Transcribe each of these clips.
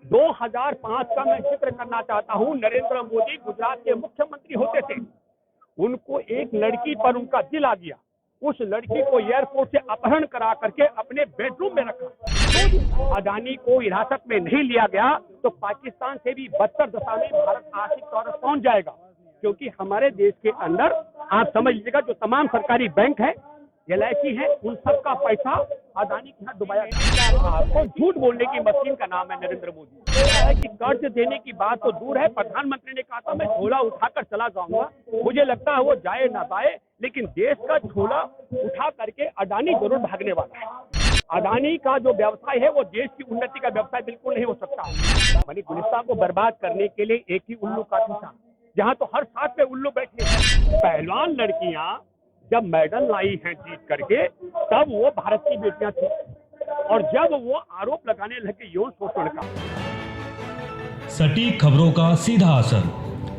2005 का मैं जिक्र करना चाहता हूं। नरेंद्र मोदी गुजरात के मुख्यमंत्री होते थे। उनको एक लड़की पर उनका दिल आ गया। उस लड़की को एयरपोर्ट से अपहरण करा करके अपने बेडरूम में रखा। अडानी को हिरासत में नहीं लिया गया तो पाकिस्तान से भी बदतर दशा में भारत आर्थिक तौर पर पहुंच जाएगा। क्योंकि हमारे देश के अंदर आप समझ लीजिएगा, जो तमाम सरकारी बैंक है, LIC है, उन सबका पैसा अडानी के यहाँ डुबाया गया। आपको झूठ बोलने की मशीन का नाम है नरेंद्र मोदी। है कि कर्ज देने की बात तो दूर है, प्रधानमंत्री ने कहा था मैं झोला उठाकर चला जाऊंगा। मुझे लगता है वो जाए ना जाए, लेकिन देश का झोला उठा करके अडानी जरूर भागने वाला है। अडानी का जो व्यवसाय है वो देश की उन्नति का व्यवसाय बिल्कुल नहीं हो सकता। मनी गुलिस्तान को बर्बाद करने के लिए एक ही उल्लू काफी था, जहाँ तो हर साथ में उल्लू बैठे हैं। पहलवान लड़कियां जब मेडल लाई हैं जीत करके, तब वो भारत की बेटियां थी, और जब वो आरोप लगाने लगे यौन शोषण का। सटीक खबरों का सीधा असर।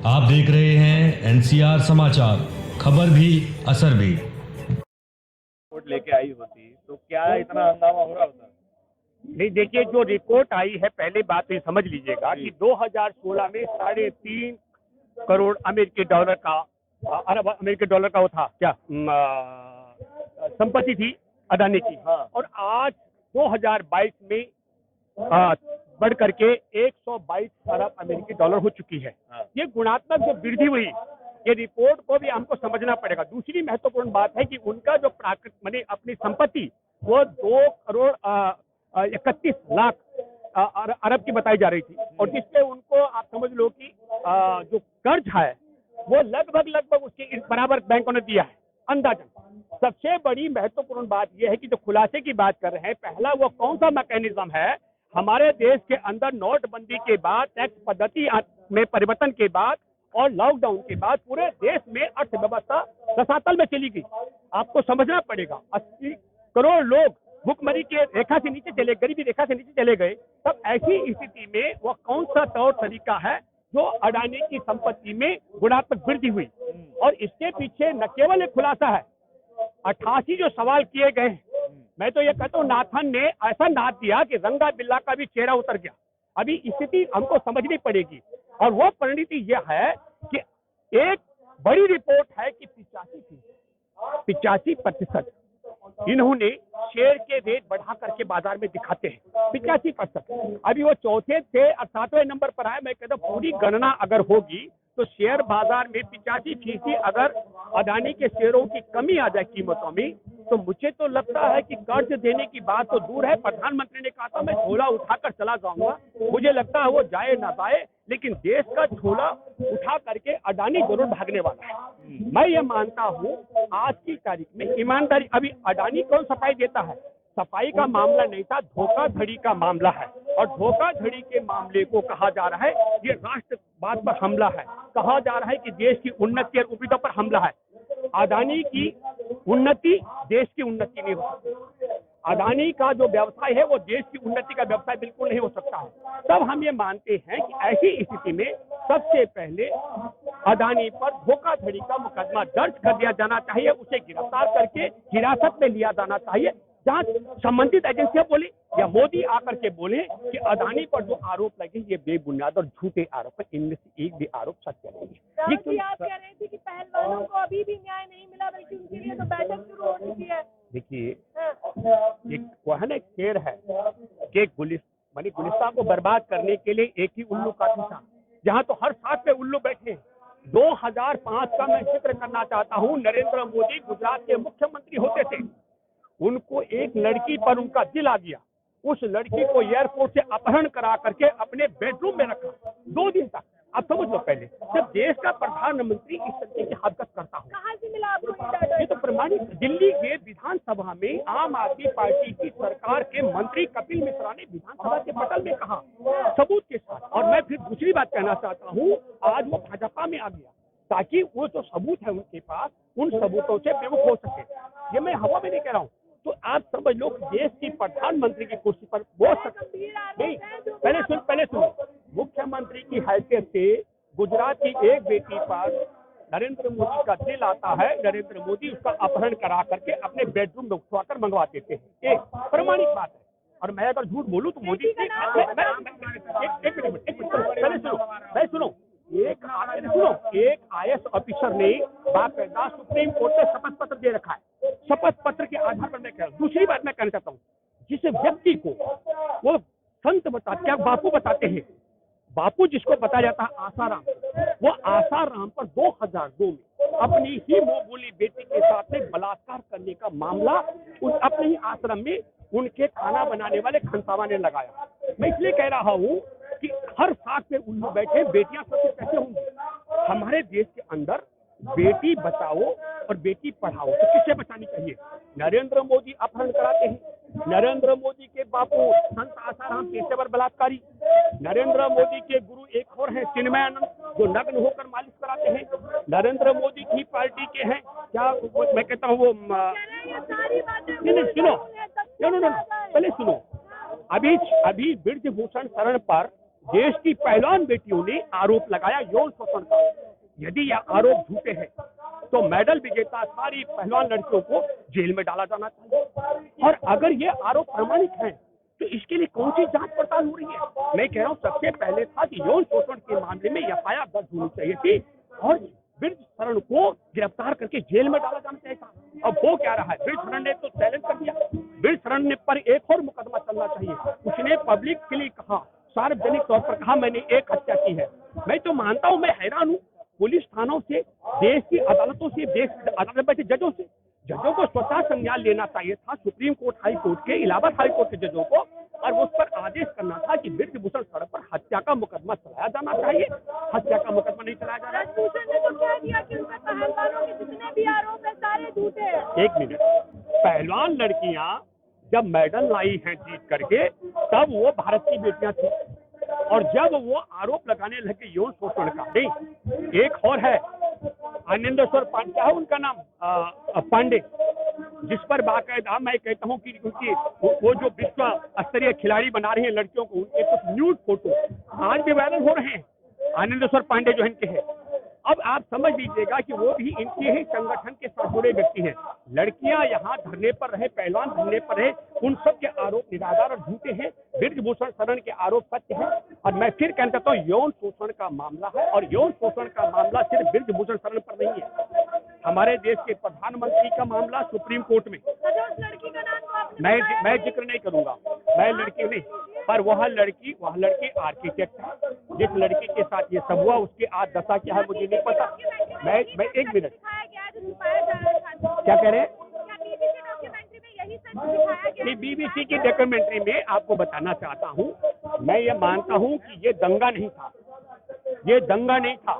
आप देख रहे हैं NCR समाचार, खबर भी असर भी। रिपोर्ट लेके आई होती तो क्या इतना हंगामा हो रहा होता? नहीं, देखिए, जो रिपोर्ट आई है, पहले बात ये समझ लीजिएगा कि 2016 में 3.5 करोड़ अमेरिकी डॉलर का, अरब अमेरिकी डॉलर का वो था क्या संपत्ति थी अडानी की। हाँ। और आज 2022 में बढ़ करके 122 अरब अमेरिकी डॉलर हो चुकी है। हाँ। ये गुणात्मक जो वृद्धि हुई, ये रिपोर्ट को भी हमको समझना पड़ेगा। दूसरी महत्वपूर्ण बात है कि उनका जो प्राकृत माने अपनी संपत्ति वो 2 करोड़ 31 लाख अरब की बताई जा रही थी, और जिसपे उनको आप समझ लो कि जो कर्ज है वो लगभग उसके बराबर बैंकों ने दिया है अंदाजन। सबसे बड़ी महत्वपूर्ण बात यह है कि जो खुलासे की बात कर रहे हैं, पहला वो कौन सा मैकेनिज्म है हमारे देश के अंदर नोटबंदी के बाद, टैक्स पद्धति में परिवर्तन के बाद और लॉकडाउन के बाद पूरे देश में अर्थव्यवस्था रसातल में चली गई। आपको समझना पड़ेगा, 80 करोड़ लोग भुखमरी के रेखा से नीचे चले, गरीबी रेखा से नीचे चले गए। तब ऐसी स्थिति में वह कौन सा तौर तरीका है जो अडानी की संपत्ति में गुणात्मक वृद्धि हुई। और इसके पीछे न केवल एक खुलासा है, 88 जो सवाल किए गए हैं, मैं तो ये कहता हूँ नाथन ने ऐसा नाथ दिया कि रंगा बिल्ला का भी चेहरा उतर गया। अभी स्थिति हमको समझनी पड़ेगी, और वो परिणति यह है कि एक बड़ी रिपोर्ट है कि 85% इन्होंने शेयर के रेट बढ़ा करके बाजार में दिखाते हैं। 85%। अभी वो चौथे से 7वें नंबर पर आए। मैं कहता हूँ पूरी गणना अगर होगी तो शेयर बाजार में 85% अगर अडानी के शेयरों की कमी आ जाए कीमतों में, तो मुझे तो लगता है कि कर्ज देने की बात तो दूर है, प्रधानमंत्री ने कहा था मैं झोला उठाकर चला जाऊंगा। मुझे लगता है वो जाए ना जाए, लेकिन देश का झोला उठा करके अडानी जरूर भागने वाला है। मैं ये मानता हूँ आज की तारीख में ईमानदारी, अभी अडानी कौन सफाई देता है? सफाई का मामला नहीं था, धोखाधड़ी का मामला है। और धोखाधड़ी के मामले को कहा जा रहा है ये राष्ट्रवाद पर हमला है, कहा जा रहा है कि देश की उन्नति और उपयोगिता पर हमला है। अडानी की उन्नति देश की उन्नति नहीं हो सकती। अडानी का जो व्यवसाय है वो देश की उन्नति का व्यवसाय बिल्कुल नहीं हो सकता है। तब हम ये मानते हैं कि ऐसी स्थिति में सबसे पहले अडानी पर धोखाधड़ी का मुकदमा दर्ज कर दिया जाना चाहिए, उसे गिरफ्तार करके हिरासत में लिया जाना चाहिए। जहाँ संबंधित एजेंसियां बोली या मोदी आकर के बोले कि अडानी पर जो आरोप लगे ये बेबुनियाद और झूठे आरोप है, इनमें से एक भी आरोप सत्य नहीं है। आप कह रहे थे कि पहलवानों को अभी भी न्याय नहीं मिला, बल्कि उनके लिए तो बैठक शुरू हो चुकी है। देखिए, एक शेर है कि गुलिस्तान को बर्बाद करने के लिए एक ही उल्लू काफी था, जहाँ तो हर साथ में उल्लू बैठे हैं। 2005 का मैं जिक्र करना चाहता हूँ। नरेंद्र मोदी गुजरात के मुख्यमंत्री होते थे। उनको एक लड़की पर उनका दिल आ गया। उस लड़की को एयरपोर्ट से अपहरण करा करके अपने बेडरूम में रखा 2 दिन तक। अब समझ लो, पहले जब देश का प्रधानमंत्री इस तरीके की हरकत करता हो, कहाँ से मिला आपको ये डाटा? ये तो प्रमाणित। दिल्ली के विधानसभा में आम आदमी पार्टी की सरकार के मंत्री कपिल मिश्रा ने विधानसभा के पटल में कहा सबूत के साथ। और मैं फिर दूसरी बात कहना चाहता हूँ, आज वो भाजपा में आ गया ताकि वो जो सबूत है उनके पास, उन सबूतों से विमुख हो सके। ये मैं हवा में नहीं कह रहा हूँ। तो आप समझ लो देश की प्रधानमंत्री की कुर्सी पर वो नहीं, पहले सुनो, मुख्यमंत्री की हैसियत से गुजरात की एक बेटी पर नरेंद्र मोदी का दिल आता है। नरेंद्र मोदी उसका अपहरण करा करके अपने बेडरूम में उठवाकर मंगवा देते हैं। एक प्रमाणिक बात है। और मैं अगर झूठ बोलूं तो मोदी एक पहले सुनो, एक IAS ऑफिसर ने बाकायदा सुप्रीम कोर्ट में शपथ पत्र दे रखा है। शपथ पत्र के आधार पर मैं कह रहा हूँ। दूसरी बात मैं कहना चाहता हूँ, जिस व्यक्ति को वो संत बताते, क्या बापू बताते हैं, बापू जिसको बताया जाता है आसाराम, वो आसाराम पर 2002 में अपनी ही मुंह बोली बेटी के साथ में बलात्कार करने का मामला अपने ही आश्रम में उनके खाना बनाने वाले खनसावा ने लगाया। मैं इसलिए कह रहा हूँ कि हर साथ में उल्लू बैठे, बेटियां सबसे कैसे होंगी। हमारे देश के अंदर बेटी बचाओ और बेटी पढ़ाओ, तो किसे बचानी चाहिए? नरेंद्र मोदी अपहरण कराते हैं, नरेंद्र मोदी के बापू संत आसाराम पेशेवर बलात्कारी, नरेंद्र मोदी के गुरु एक और हैं चिन्मयानंद जो नग्न होकर मालिश कराते हैं, नरेंद्र मोदी की पार्टी के हैं क्या, मैं कहता हूँ वो सुनो, पहले सुनो, अभी ब्रजभूषण शरण पर देश की पहलवान बेटियों ने आरोप लगाया यौन शोषण का। यदि यह आरोप झूठे हैं तो मेडल विजेता सारी पहलवान लड़कियों को जेल में डाला जाना चाहिए, और अगर ये आरोप प्रमाणित हैं तो इसके लिए कौन सी जांच पड़ताल हो रही है? मैं कह रहा हूँ सबसे पहले था कि यौन शोषण के मामले में FIR दर्ज होनी चाहिए थी और ब्रज शरण को गिरफ्तार करके जेल में डाला जाना चाहिए था। अब वो क्या रहा है, ब्रज शरण ने तो चैलेंज कर दिया, ब्रज शरण ने पर एक और मुकदमा चलना चाहिए। उसने पब्लिक के लिए कहा, सार्वजनिक तौर पर कहा मैंने एक हत्या की है। मैं तो मानता हूं, मैं हैरान हूं, पुलिस थानों से, देश की अदालतों से, देश अदालत में बैठे जजों को स्वतः संज्ञान लेना चाहिए था, सुप्रीम कोर्ट, हाई कोर्ट के, इलाहाबाद हाई कोर्ट के जजों को, और उस पर आदेश करना था कि ब्रजभूषण शरण पर हत्या का मुकदमा चलाया जाना चाहिए। हत्या का मुकदमा नहीं चलाया जा रहा है। ब्रजभूषण ने तो कह दिया कि उनके पहलवानों के जितने भी आरोप है सारे झूठे हैं। एक मिनट, पहलवान लड़कियां जब मेडल लाई हैं जीत करके, तब वो भारत की बेटियां थी, और जब वो आरोप लगाने लगे यौन शोषण का, नहीं, एक और है आनंदेश्वर पांडे, क्या है उनका नाम, पांडे, जिस पर बाकायदा मैं कहता हूं कि उनकी वो जो विश्व स्तरीय खिलाड़ी बना रहे हैं लड़कियों को, उनके कुछ न्यूड फोटो आज भी वायरल हो रहे हैं। आनंदेश्वर पांडे जो इनके हैं, अब आप समझ लीजिएगा कि वो भी इनके ही संगठन के साथ जुड़े व्यक्ति हैं। लड़कियां यहाँ धरने पर रहे, पहलवान धरने पर रहे, उन सब के आरोप निराधार और झूठे हैं। ब्रजभूषण शरण के आरोप सत्य है, और मैं फिर कहता हूँ यौन शोषण का मामला है, और यौन शोषण का मामला सिर्फ ब्रजभूषण शरण पर नहीं है। हमारे देश के प्रधानमंत्री का मामला सुप्रीम कोर्ट में, लड़की का नाम तो आपने मैं जिक्र नहीं करूंगा, मैं लड़की नहीं, पर वह लड़की आर्किटेक्ट है। जिस लड़की के साथ ये सब हुआ उसकी आज दशा क्या है मुझे नहीं पता। मैं एक मिनट, क्या कह रहे हैं? BBC की डॉक्यूमेंट्री में आपको बताना चाहता हूँ, मैं ये मानता हूँ कि ये दंगा नहीं था, ये दंगा नहीं था।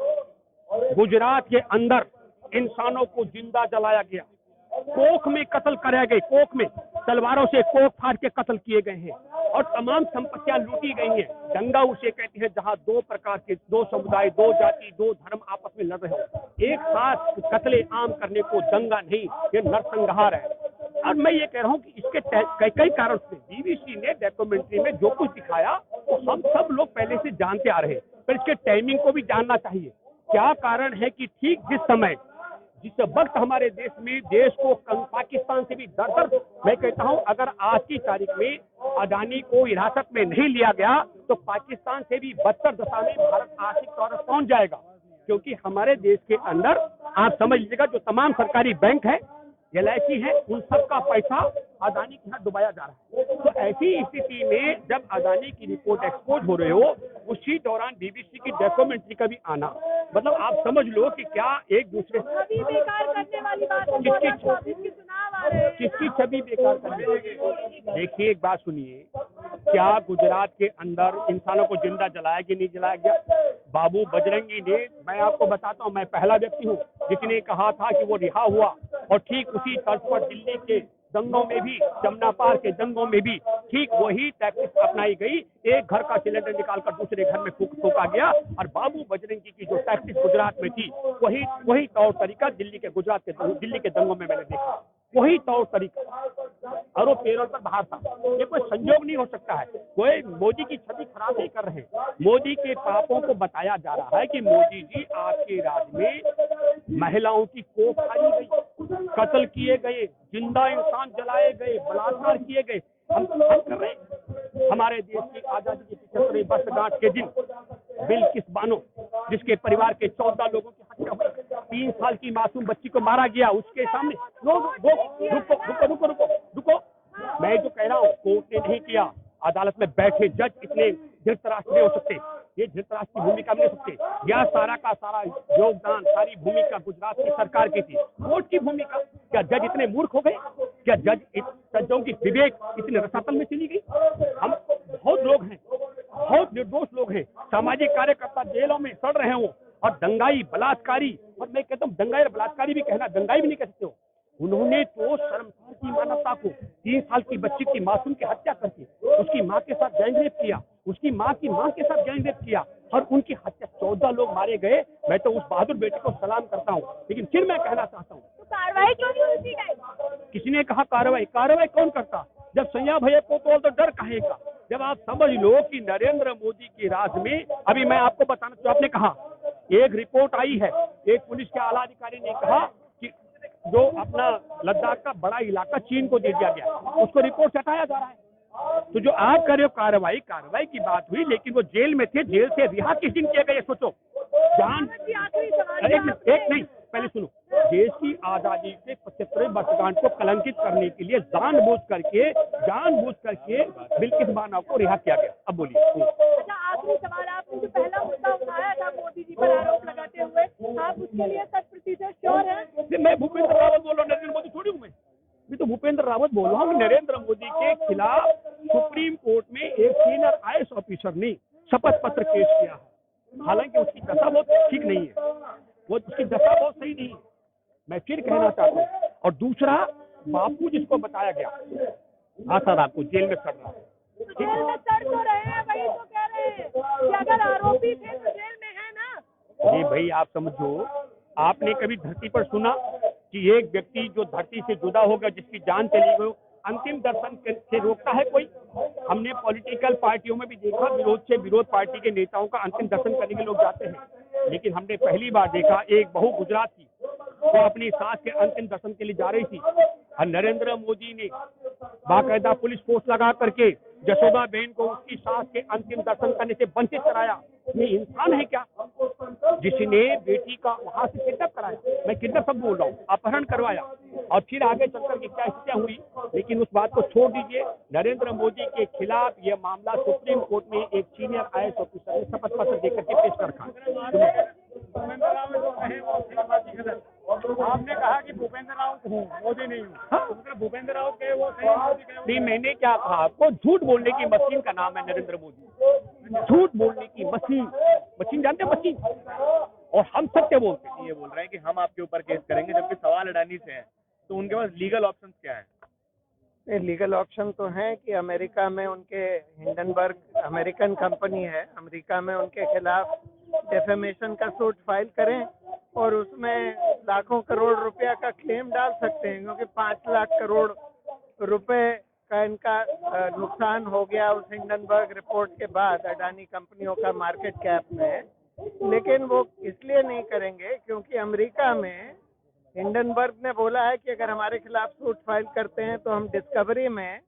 गुजरात के अंदर इंसानों को जिंदा जलाया गया, कोख में कत्ल कराए गए, कोख में तलवारों से कोख फाड़ के कत्ल किए गए हैं, और तमाम संपत्तियां लूटी गई हैं। दंगा उसे कहते हैं जहां दो प्रकार के, दो समुदाय, दो जाति, दो धर्म आपस में लड़ रहे हो। एक साथ कत्ले आम करने को दंगा नहीं, ये नरसंहार है। और मैं ये कह रहा हूँ कि इसके कई कारण से BBC ने डॉक्यूमेंट्री में जो कुछ दिखाया तो हम सब लोग पहले से जानते आ रहे हैं, पर इसके टाइमिंग को भी जानना चाहिए। क्या कारण है कि ठीक जिस वक्त हमारे देश में देश को पाकिस्तान से भी दर मैं कहता हूं, अगर आज की तारीख में अदानी को हिरासत में नहीं लिया गया तो पाकिस्तान से भी बदतर दशा में भारत आर्थिक तौर पर पहुंच जाएगा। क्योंकि हमारे देश के अंदर आप समझ लीजिएगा जो तमाम सरकारी बैंक है, LIC है, उन सब का पैसा अदानी के यहाँ डुबाया जा रहा है। तो ऐसी स्थिति में जब अदानी की रिपोर्ट एक्सपोज हो रहे हो, उसी दौरान BBC की डॉक्यूमेंट्री का भी आना, मतलब आप समझ लो कि क्या एक दूसरे छवि बेकार करने वाली बात है। किसकी छवि बेकार करने वाली? देखिए एक बात सुनिए, क्या गुजरात के अंदर इंसानों को जिंदा जलाया कि नहीं जलाया गया? बाबू बजरंगी ने, मैं आपको बताता हूँ, मैं पहला व्यक्ति हूँ जिसने कहा था कि वो रिहा हुआ, और ठीक उसी तर्ज पर दिल्ली के दंगों में भी, जमुना पार के दंगों में भी ठीक वही टैक्टिक्स अपनाई गई। एक घर का सिलेंडर निकालकर दूसरे घर में फूका गया, और बाबू बजरंगी की जो टैक्टिक्स गुजरात में थी वही तौर तरीका दिल्ली के दंगों में मैंने देखा, वही तौर तरीका, और वो पेरोल पर बाहर था। ये कोई संयोग नहीं हो सकता है, कोई मोदी की छवि खराब नहीं कर रहे हैं। मोदी के पापों को बताया जा रहा है कि मोदी जी आपके राज में महिलाओं की कोख खाई गई, कत्ल किए गए, जिंदा इंसान जलाए गए, बलात्कार किए गए। हम कर रहे हैं। हमारे देश की आजादी के पीछे 75वीं वर्षगांठ के दिन बिल्किस बानो, जिसके परिवार के 14 लोगों की हत्या हुई, 3 साल की मासूम बच्ची को मारा गया उसके सामने। रुको, मैं जो कह रहा हूँ कोर्ट ने नहीं किया, अदालत में बैठे जज इतने धृतराष्ट्र नहीं हो सकते, ये धृतराष्ट्र की भूमिका में नहीं हो सकते। यह सारा का सारा योगदान, सारी भूमिका गुजरात की सरकार की थी, कोर्ट की भूमिका। क्या जज इतने मूर्ख हो गए? क्या जजों की विवेक इतने रसातल में चली गई? हम बहुत लोग हैं, बहुत निर्दोष लोग हैं, सामाजिक कार्यकर्ता जेलों में सड़ रहे हो, और दंगाई बलात्कारी, और मैं कहता हूँ दंगाई और बलात्कारी भी कहना, दंगाई भी नहीं कह सकते हो। उन्होंने तो शर्मसार की मानवता को 3 साल की बच्ची की मासूम की हत्या करके उसकी मां के साथ गैंगरेप किया, उसकी मां की मां के साथ गैंगरेप किया, और उनकी हत्या, 14 लोग मारे गए। मैं तो उस बहादुर बेटे को सलाम करता हूँ, लेकिन फिर मैं कहना चाहता हूँ, तो कार्रवाई क्यों नहीं होती गई? किसी ने कहा कार्रवाई कौन करता? जब सैया भैया को तो डर कहे का? जब आप समझ लो कि नरेंद्र मोदी की राज में, अभी मैं आपको बताना, जो आपने कहा एक रिपोर्ट आई है, एक पुलिस के आला अधिकारी ने कहा कि जो अपना लद्दाख का बड़ा इलाका चीन को दे दिया गया, उसको रिपोर्ट से हटाया जा रहा है। तो जो आप कर रहे हो कार्रवाई की बात हुई, लेकिन वो जेल में थे, जेल से रिहा किस दिन किया गया सोचो। आखिरी सवाल एक नहीं, पहले सुनो, देश की आजादी के 75वें वर्षगांठ को कलंकित करने के लिए जानबूझ करके बिल्किस बानो को रिहा किया गया। अब बोलिए। अच्छा, आखिरी सवाल, आपने जो पहला मुद्दा उठाया था मोदी जी पर आरोप लगाते हुए, आप उसके लिए 100% श्योर हैं? मैं भूपेंद्र रावत बोल रहा हूँ, नरेंद्र मोदी थोड़ी हूँ मैं तो भूपेंद्र रावत बोल रहा हूँ। नरेंद्र मोदी के खिलाफ सुप्रीम कोर्ट में एक सीनियर IAS ऑफिसर ने शपथ पत्र पेश किया है, हालांकि उसकी दशा बहुत ठीक नहीं है, वो उसकी दशा बहुत सही नहीं है, मैं फिर कहना चाहता हूँ। और दूसरा, बापू जिसको बताया गया, सर आपको जेल में सड़ रहा है, तो जेल में सड़ तो रहे हैं, वही तो कह रहे हैं कि अगर आरोपी थे तो जेल में है ना। जी भाई, आप समझो, आपने कभी धरती पर सुना कि एक व्यक्ति जो धरती से जुदा होगा, जिसकी जान चली गई, अंतिम दर्शन से रोकता है कोई? हमने पॉलिटिकल पार्टियों में भी देखा, विरोध पार्टी के नेताओं का अंतिम दर्शन करने के लोग जाते हैं, लेकिन हमने पहली बार देखा एक बहू गुजरात की, वो अपनी सास के अंतिम दर्शन के लिए जा रही थी, और नरेंद्र मोदी ने बाकायदा पुलिस फोर्स लगा करके जसोदा बहन को उसकी सास के अंतिम दर्शन करने से वंचित कराया। ये इंसान है क्या, जिसने बेटी का वहां से किडनैप कराया, मैं किडनैप सब बोल रहा हूँ, अपहरण करवाया, और फिर आगे चलकर के क्या स्थितियां हुई। लेकिन उस बात को छोड़ दीजिए, नरेंद्र मोदी के खिलाफ यह मामला सुप्रीम कोर्ट में एक सीनियर IAS ऑफिसर ने शपथ पत्र देकर के पेश कर रखा। आपने कहा कि भूपेंद्र रावत हूँ, मोदी नहीं हूँ। भूपेंद्र रावत के वो नहीं, मैंने क्या कहा आपको? झूठ बोलने की मशीन का नाम है नरेंद्र मोदी, झूठ बोलने की मशीन जानते हैं, मशीन। और हम सत्य बोलते हैं। ये बोल रहे हैं कि हम आपके ऊपर केस करेंगे, जबकि सवाल अडानी से है, तो उनके पास लीगल ऑप्शंस क्या है? लीगल ऑप्शन तो है कि अमेरिका में उनके हिंडनबर्ग अमेरिकन कंपनी है, अमेरिका में उनके खिलाफ डेफेमेशन का सूट फाइल करें और उसमें लाखों करोड़ रुपया का क्लेम डाल सकते हैं, क्योंकि 5 लाख करोड़ रुपए का इनका नुकसान हो गया उस हिंडनबर्ग रिपोर्ट के बाद अडानी कंपनियों का मार्केट कैप में। लेकिन वो इसलिए नहीं करेंगे क्योंकि अमेरिका में हिंडनबर्ग ने बोला है कि अगर हमारे खिलाफ सूट फाइल करते हैं तो हम डिस्कवरी में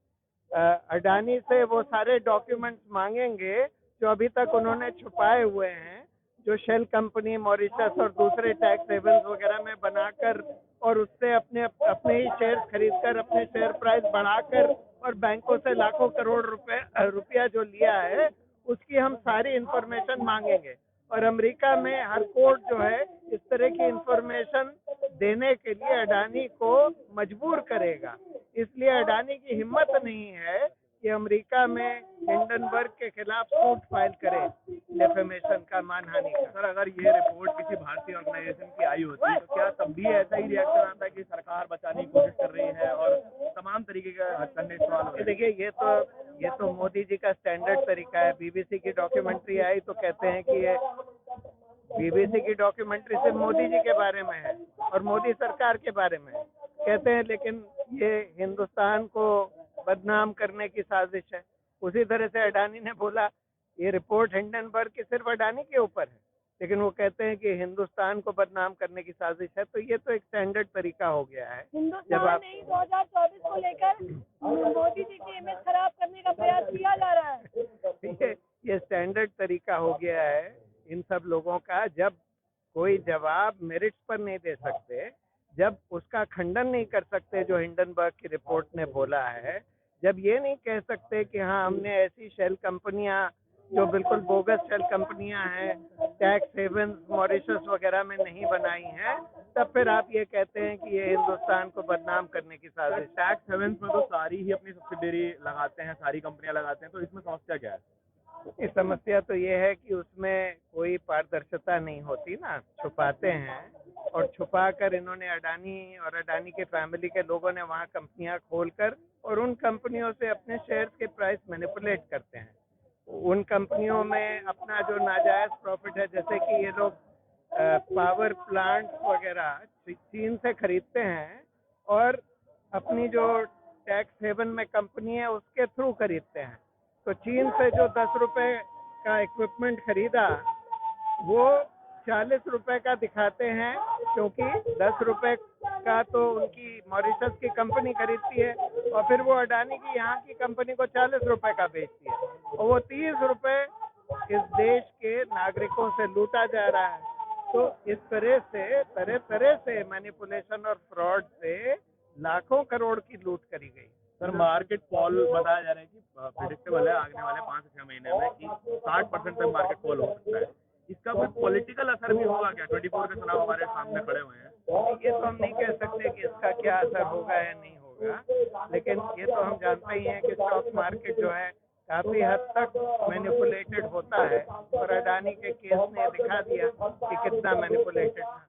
अडानी से वो सारे डॉक्यूमेंट्स मांगेंगे जो अभी तक उन्होंने छुपाए हुए हैं, जो शेल कंपनी मॉरिशस और दूसरे टैक्स हेवन्स वगैरह में बनाकर और उससे अपने ही शेयर खरीदकर अपने शेयर प्राइस बढ़ाकर और बैंकों से लाखों करोड़ रुपया जो लिया है उसकी हम सारी इंफॉर्मेशन मांगेंगे। और अमेरिका में हर कोर्ट जो है इस तरह की इंफॉर्मेशन देने के लिए अडानी को मजबूर करेगा। इसलिए अडानी की हिम्मत नहीं है कि अमेरिका में हिंडनबर्ग के खिलाफ सूट फाइल करे डेफेमेशन का, मानहानि का। सर, अगर ये रिपोर्ट किसी भारतीय ऑर्गेनाइजेशन की आई होती तो क्या तब भी ऐसा ही रिएक्शन आता कि सरकार बचाने की कोशिश कर रही है और तमाम तरीके का करने सवाल? देखिए, ये तो मोदी जी का स्टैंडर्ड तरीका है। बीबीसी की डॉक्यूमेंट्री आई तो कहते हैं कि ये बीबीसी की डॉक्यूमेंट्री सिर्फ मोदी जी के बारे में है और मोदी सरकार के बारे में है कहते हैं, लेकिन ये हिंदुस्तान को बदनाम करने की साजिश है। उसी तरह से अडानी ने बोला ये रिपोर्ट हिंडनबर्ग की सिर्फ अडानी के ऊपर है, लेकिन वो कहते हैं कि हिंदुस्तान को बदनाम करने की साजिश है। तो ये तो एक स्टैंडर्ड तरीका हो गया है। हिंदुस्तान नहीं, 2024 को लेकर मोदी जी की इमेज खराब करने का प्रयास किया जा रहा है। ये स्टैंडर्ड तरीका हो गया है इन सब लोगों का। जब कोई जवाब मेरिट्स पर नहीं दे सकते, जब उसका खंडन नहीं कर सकते जो हिंडनबर्ग की रिपोर्ट ने बोला है, जब ये नहीं कह सकते कि हाँ हमने ऐसी शेल कंपनियां जो बिल्कुल बोगस शेल कंपनियां हैं, टैक्स हेवन मॉरिशस वगैरह में नहीं बनाई हैं, तब फिर आप ये कहते हैं कि ये हिंदुस्तान को बदनाम करने की साजिश। टैक्स हेवेंस में तो सारी ही अपनी सब्सिडरी लगाते हैं, सारी कंपनियां लगाते हैं, तो इसमें समस्या क्या है? इस समस्या तो ये है कि उसमें कोई पारदर्शिता नहीं होती ना, छुपाते हैं। और छुपाकर इन्होंने अडानी और अडानी के फैमिली के लोगों ने वहाँ कंपनियां खोलकर और उन कंपनियों से अपने शेयर्स के प्राइस मैनिपुलेट करते हैं। उन कंपनियों में अपना जो नाजायज प्रॉफिट है, जैसे कि ये लोग पावर प्लांट वगैरह चीन से खरीदते हैं और अपनी जो टैक्स हेवन में कंपनी है उसके थ्रू खरीदते हैं। तो चीन से जो 10 रुपए का इक्विपमेंट खरीदा वो 40 रुपए का दिखाते हैं, क्योंकि 10 रुपए का तो उनकी मॉरिशस की कंपनी खरीदती है और फिर वो अडानी की यहाँ की कंपनी को 40 रुपए का बेचती है और वो 30 रुपए इस देश के नागरिकों से लूटा जा रहा है। तो इस तरह तरह से मैनिपुलेशन और फ्रॉड से लाखों करोड़ की लूट करी गई। सर, मार्केट फॉल बताया जा रहा है कि प्रेडिक्टेबल है आने वाले 5 से 6 महीने में कि 60% तक मार्केट फॉल हो सकता है। इसका कोई पॉलिटिकल असर भी होगा क्या? 24 के चुनाव हमारे सामने खड़े हुए हैं। ये तो हम नहीं कह सकते कि इसका क्या असर होगा या नहीं होगा, लेकिन ये तो हम जानते ही हैं कि स्टॉक मार्केट जो है काफी हद तक मैनिपुलेटेड होता है और अडानी के केस ने दिखा दिया कि कितना मैनिपुलेटेड था।